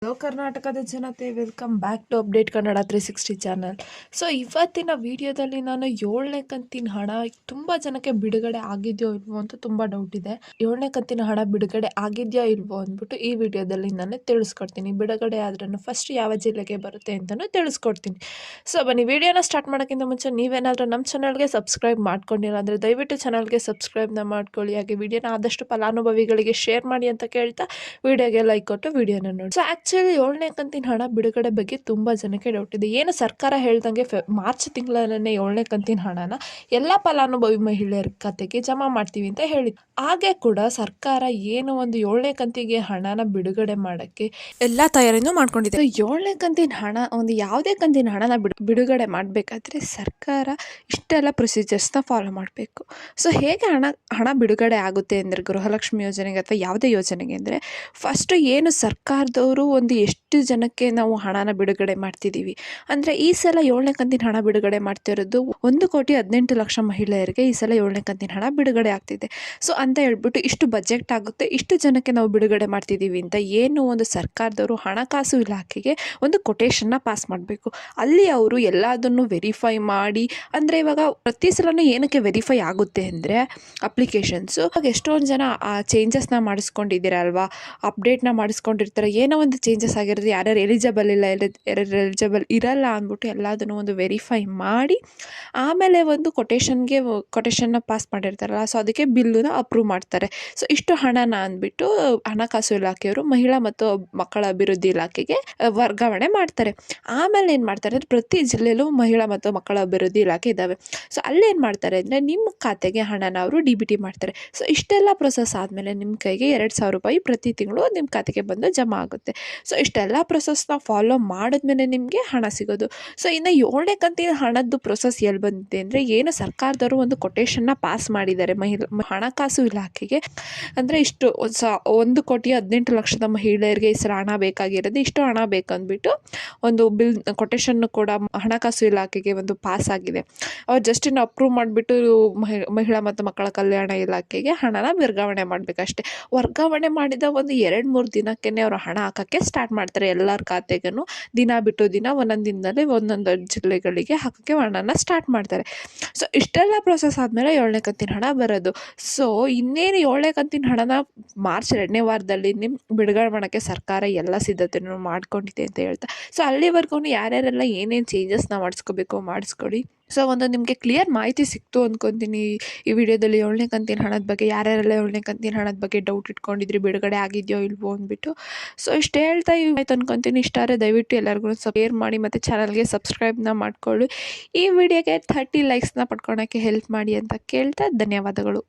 Hello ಕರ್ನಾಟಕದ ಜನತೆ, welcome back to update Kannada 360 channel. So ಇವತ್ತಿನ ವಿಡಿಯೋದಲ್ಲಿ ನಾನು 7ನೇ ಕಂತಿನ ಹಣ ತುಂಬ ಜನಕ್ಕೆ ಬಿಡುಗಡೆ ಆಗಿದೆಯೋ ಇಲ್ವೋ ಅಂತ ತುಂಬ ಡೌಟ್ ಇದೆ. 7ನೇ ಕಂತಿನ ಹಣ ಬಿಡುಗಡೆ ಆಗಿದೆಯೋ ಇಲ್ವೋ ಅಂದ್ಬಿಟ್ಟು ಈ ವಿಡಿಯೋದಲ್ಲಿ ನಾನು ತಿಳಿಸ್ಕೊಡ್ತೀನಿ. ಬಿಡುಗಡೆ ಆದ್ರೂ ಫಸ್ಟ್ ಯಾವ ಜಿಲ್ಲೆಗೆ ಬರುತ್ತೆ ಅಂತಲೂ ತಿಳಿಸ್ಕೊಡ್ತೀನಿ. ಸೊ ಬನ್ನಿ, ವಿಡಿಯೋನ ಸ್ಟಾರ್ಟ್ ಮಾಡೋಕ್ಕಿಂತ ಮುಂಚೆ ನೀವೇನಾದರೂ ನಮ್ಮ ಚಾನಲ್ಗೆ ಸಬ್ಸ್ಕ್ರೈಬ್ ಮಾಡ್ಕೊಂಡಿಲ್ಲ ಅಂದರೆ ದಯವಿಟ್ಟು ಚಾನಲ್ಗೆ ಸಬ್ಸ್ಕ್ರೈಬ್ನ ಮಾಡ್ಕೊಳ್ಳಿ. ಹಾಗೆ ವಿಡಿಯೋನ ಆದಷ್ಟು ಫಲಾನುಭವಿಗಳಿಗೆ ಶೇರ್ ಮಾಡಿ ಅಂತ ಕೇಳ್ತಾ ವಿಡಿಯೋಗೆ ಲೈಕ್ ಕೊಟ್ಟು ವಿಡಿಯೋನ ನೋಡಿ. ಸೊ ಆ್ಯಕ್ಚುಲಿ 7ನೇ ಕಂತಿನ ಹಣ ಬಿಡುಗಡೆ ಬಗ್ಗೆ ತುಂಬ ಜನಕ್ಕೆ ಡೌಟ್ ಇದೆ. ಏನು ಸರ್ಕಾರ ಹೇಳ್ದಂಗೆ ಮಾರ್ಚ್ ತಿಂಗಳನ್ನೇ 7ನೇ ಕಂತಿನ ಹಣನ ಎಲ್ಲ ಫಲಾನುಭವಿ ಮಹಿಳೆಯರ ಖಾತೆಗೆ ಜಮಾ ಮಾಡ್ತೀವಿ ಅಂತ ಹೇಳಿ, ಹಾಗೆ ಕೂಡ ಸರ್ಕಾರ ಏನು ಒಂದು 7ನೇ ಕಂತಿಗೆ ಹಣನ ಬಿಡುಗಡೆ ಮಾಡೋಕ್ಕೆ ಎಲ್ಲ ತಯಾರಿನೂ ಮಾಡ್ಕೊಂಡಿದೆ. 7ನೇ ಕಂತಿನ ಹಣ, ಒಂದು ಯಾವುದೇ ಕಂತಿನ ಹಣನ ಬಿಡುಗಡೆ ಮಾಡಬೇಕಾದ್ರೆ ಸರ್ಕಾರ ಇಷ್ಟೆಲ್ಲ ಪ್ರೊಸೀಜರ್ಸ್ನ ಫಾಲೋ ಮಾಡಬೇಕು. ಸೊ ಹೇಗೆ ಹಣ ಬಿಡುಗಡೆ ಆಗುತ್ತೆ ಅಂದರೆ, ಗೃಹಲಕ್ಷ್ಮಿ ಯೋಜನೆಗೆ ಅಥವಾ ಯಾವುದೇ ಯೋಜನೆಗೆ ಅಂದರೆ, ಫಸ್ಟು ಏನು ಸರ್ಕಾರದವರು ಒಂದು ಎಷ್ಟು ಜನಕ್ಕೆ ನಾವು ಹಣನ ಬಿಡುಗಡೆ ಮಾಡ್ತಿದ್ದೀವಿ ಅಂದರೆ, ಈ ಸಲ 7ನೇ ಕಂತಿನ ಹಣ ಬಿಡುಗಡೆ ಮಾಡ್ತಿರೋದು 1,18,00,000 ಮಹಿಳೆಯರಿಗೆ ಈ ಸಲ 7ನೇ ಕಂತಿನ ಹಣ ಬಿಡುಗಡೆ ಆಗ್ತಿದೆ. ಸೊ ಅಂತ ಹೇಳ್ಬಿಟ್ಟು ಇಷ್ಟು ಬಜೆಟ್ ಆಗುತ್ತೆ, ಇಷ್ಟು ಜನಕ್ಕೆ ನಾವು ಬಿಡುಗಡೆ ಮಾಡ್ತಿದ್ದೀವಿ ಅಂತ ಏನು ಒಂದು ಸರ್ಕಾರದವರು ಹಣಕಾಸು ಇಲಾಖೆಗೆ ಒಂದು ಕೊಟೇಶನ್ನ ಪಾಸ್ ಮಾಡಬೇಕು. ಅಲ್ಲಿ ಅವರು ಎಲ್ಲದನ್ನು ವೆರಿಫೈ ಮಾಡಿ, ಅಂದರೆ ಇವಾಗ ಪ್ರತಿ ಸಲನೂ ಏನಕ್ಕೆ ವೆರಿಫೈ ಆಗುತ್ತೆ ಅಂದರೆ ಅಪ್ಲಿಕೇಶನ್ಸು, ಆಗ ಎಷ್ಟೊಂದು ಜನ ಆ ಚೇಂಜಸ್ನ ಮಾಡಿಸ್ಕೊಂಡಿದ್ದೀರ ಅಲ್ವಾ, ಅಪ್ಡೇಟ್ನ ಮಾಡಿಸ್ಕೊಂಡಿರ್ತಾರೆ, ಏನೋ ಒಂದು ಚೇಂಜಸ್ ಆಗಿರೋದು, ಯಾರ್ಯಾರು ಎಲಿಜಿಬಲ್ ಇಲ್ಲ, ಯಾರ್ಯಾರು ಎಲಿಜಿಬಲ್ ಇರಲ್ಲ ಅಂದ್ಬಿಟ್ಟು ಎಲ್ಲದನ್ನು ಒಂದು ವೆರಿಫೈ ಮಾಡಿ ಆಮೇಲೆ ಒಂದು ಕೊಟೇಶನ್ನ ಪಾಸ್ ಮಾಡಿರ್ತಾರಲ್ಲ, ಸೊ ಅದಕ್ಕೆ ಬಿಲ್ಲುನ ಅಪ್ರೂವ್ ಮಾಡ್ತಾರೆ. ಸೊ ಇಷ್ಟು ಹಣನ ಅಂದ್ಬಿಟ್ಟು ಹಣಕಾಸು ಇಲಾಖೆಯವರು ಮಹಿಳಾ ಮತ್ತು ಮಕ್ಕಳ ಅಭಿವೃದ್ಧಿ ಇಲಾಖೆಗೆ ವರ್ಗಾವಣೆ ಮಾಡ್ತಾರೆ. ಆಮೇಲೆ ಏನು ಮಾಡ್ತಾರೆ ಅಂದರೆ, ಪ್ರತಿ ಜಿಲ್ಲೆಯಲ್ಲೂ ಮಹಿಳಾ ಮತ್ತು ಮಕ್ಕಳ ಅಭಿವೃದ್ಧಿ ಇಲಾಖೆ ಇದ್ದಾವೆ. ಸೊ ಅಲ್ಲೇನು ಮಾಡ್ತಾರೆ ಅಂದರೆ, ನಿಮ್ಮ ಖಾತೆಗೆ ಹಣನ ಅವರು DBT ಮಾಡ್ತಾರೆ. ಸೊ ಇಷ್ಟೆಲ್ಲ ಪ್ರೊಸೆಸ್ ಆದಮೇಲೆ ನಿಮ್ಮ ಕೈಗೆ 2,000 ರೂಪಾಯಿ ಪ್ರತಿ ತಿಂಗಳು ನಿಮ್ಮ ಖಾತೆಗೆ ಬಂದು ಜಮಾ ಆಗುತ್ತೆ. ಸೊ ಇಷ್ಟೆಲ್ಲ ಪ್ರೊಸೆಸ್ನ ಫಾಲೋ ಮಾಡಿದ್ಮೇಲೆ ನಿಮಗೆ ಹಣ ಸಿಗೋದು. ಸೊ ಇನ್ನು 7ನೇ ಕಂತಿನ ಹಣದ್ದು ಪ್ರೊಸೆಸ್ ಎಲ್ಲಿ ಬಂದಿದೆ ಅಂದರೆ, ಏನು ಸರ್ಕಾರದವರು ಒಂದು ಕೊಟೇಶನ್ನ ಪಾಸ್ ಮಾಡಿದ್ದಾರೆ ಹಣಕಾಸು ಇಲಾಖೆಗೆ, ಅಂದರೆ ಇಷ್ಟು 1,18,00,000 ಮಹಿಳೆಯರಿಗೆ ಈ ಸಲ ಹಣ ಬೇಕಾಗಿರೋದು, ಇಷ್ಟು ಹಣ ಬೇಕಂದ್ಬಿಟ್ಟು ಒಂದು ಕೊಟೇಶನ್ನು ಕೂಡ ಹಣಕಾಸು ಇಲಾಖೆಗೆ ಒಂದು ಪಾಸ್ ಆಗಿದೆ. ಅವ್ರು ಜಸ್ಟ್ ಇನ್ನು ಅಪ್ರೂವ್ ಮಾಡಿಬಿಟ್ಟು ಮಹಿಳಾ ಮತ್ತು ಮಕ್ಕಳ ಕಲ್ಯಾಣ ಇಲಾಖೆಗೆ ಹಣನ ವರ್ಗಾವಣೆ ಮಾಡಬೇಕಷ್ಟೆ. ವರ್ಗಾವಣೆ ಮಾಡಿದ ಒಂದು 2-3 ದಿನಕ್ಕೇ ಅವರು ಹಣ ಹಾಕೋಕ್ಕೆ ಸ್ಟಾರ್ಟ್ ಮಾಡ್ತಾರೆ. ಎಲ್ಲರ ಖಾತೆಗೂ ದಿನ ಬಿಟ್ಟು ದಿನ ಒಂದೊಂದು ದಿನದಲ್ಲಿ ಒಂದೊಂದು ಜಿಲ್ಲೆಗಳಿಗೆ ಹಾಕೋಕ್ಕೆ ಹಣನ ಸ್ಟಾರ್ಟ್ ಮಾಡ್ತಾರೆ. ಸೊ ಇಷ್ಟೆಲ್ಲ ಪ್ರೊಸೆಸ್ ಆದಮೇಲೆ 7ನೇ ಕಂತಿನ ಹಣ ಬರೋದು. ಸೊ ಇನ್ನೇನು 7ನೇ ಕಂತಿನ ಹಣನ ಮಾರ್ಚ್ 2ನೇ ವಾರದಲ್ಲಿ ಬಿಡುಗಡೆ ಮಾಡೋಕ್ಕೆ ಸರ್ಕಾರ ಎಲ್ಲ ಸಿದ್ಧತೆಯನ್ನು ಮಾಡ್ಕೊಂಡಿದೆ ಅಂತ ಹೇಳ್ತಾ, ಸೊ ಅಲ್ಲಿವರೆಗೂ ಯಾರ್ಯಾರೆಲ್ಲ ಏನೇನು ಚೇಂಜಸ್ನ ಮಾಡಿಸ್ಕೊಳ್ಳಿ. ಸೊ ಒಂದು ನಿಮಗೆ ಕ್ಲಿಯರ್ ಮಾಹಿತಿ ಸಿಕ್ತು ಅಂದ್ಕೊತೀನಿ ಈ ವಿಡಿಯೋದಲ್ಲಿ 7ನೇ ಕಂತಿನ ಹಣದ ಬಗ್ಗೆ. ಯಾರ್ಯಾರೆಲ್ಲ 7ನೇ ಕಂತಿನ ಹಣದ ಬಗ್ಗೆ ಡೌಟ್ ಇಟ್ಕೊಂಡಿದ್ರಿ, ಬಿಡುಗಡೆ ಆಗಿದೆಯೋ ಇಲ್ವೋ ಅಂದ್ಬಿಟ್ಟು. ಸೊ ಇಷ್ಟು ಹೇಳ್ತಾ ಆಯ್ತು ಅಂದ್ಕೊತೀನಿ. ಇಷ್ಟ ಆದರೆ ದಯವಿಟ್ಟು ಎಲ್ಲರಿಗೂ ಶೇರ್ ಮಾಡಿ ಮತ್ತು ಚಾನಲ್ಗೆ ಸಬ್ಸ್ಕ್ರೈಬ್ನ ಮಾಡ್ಕೊಳ್ಳಿ. ಈ ವಿಡಿಯೋಗೆ 30 ಲೈಕ್ಸ್ನ ಪಡ್ಕೊಳಕ್ಕೆ ಹೆಲ್ಪ್ ಮಾಡಿ ಅಂತ ಕೇಳ್ತಾ ಧನ್ಯವಾದಗಳು.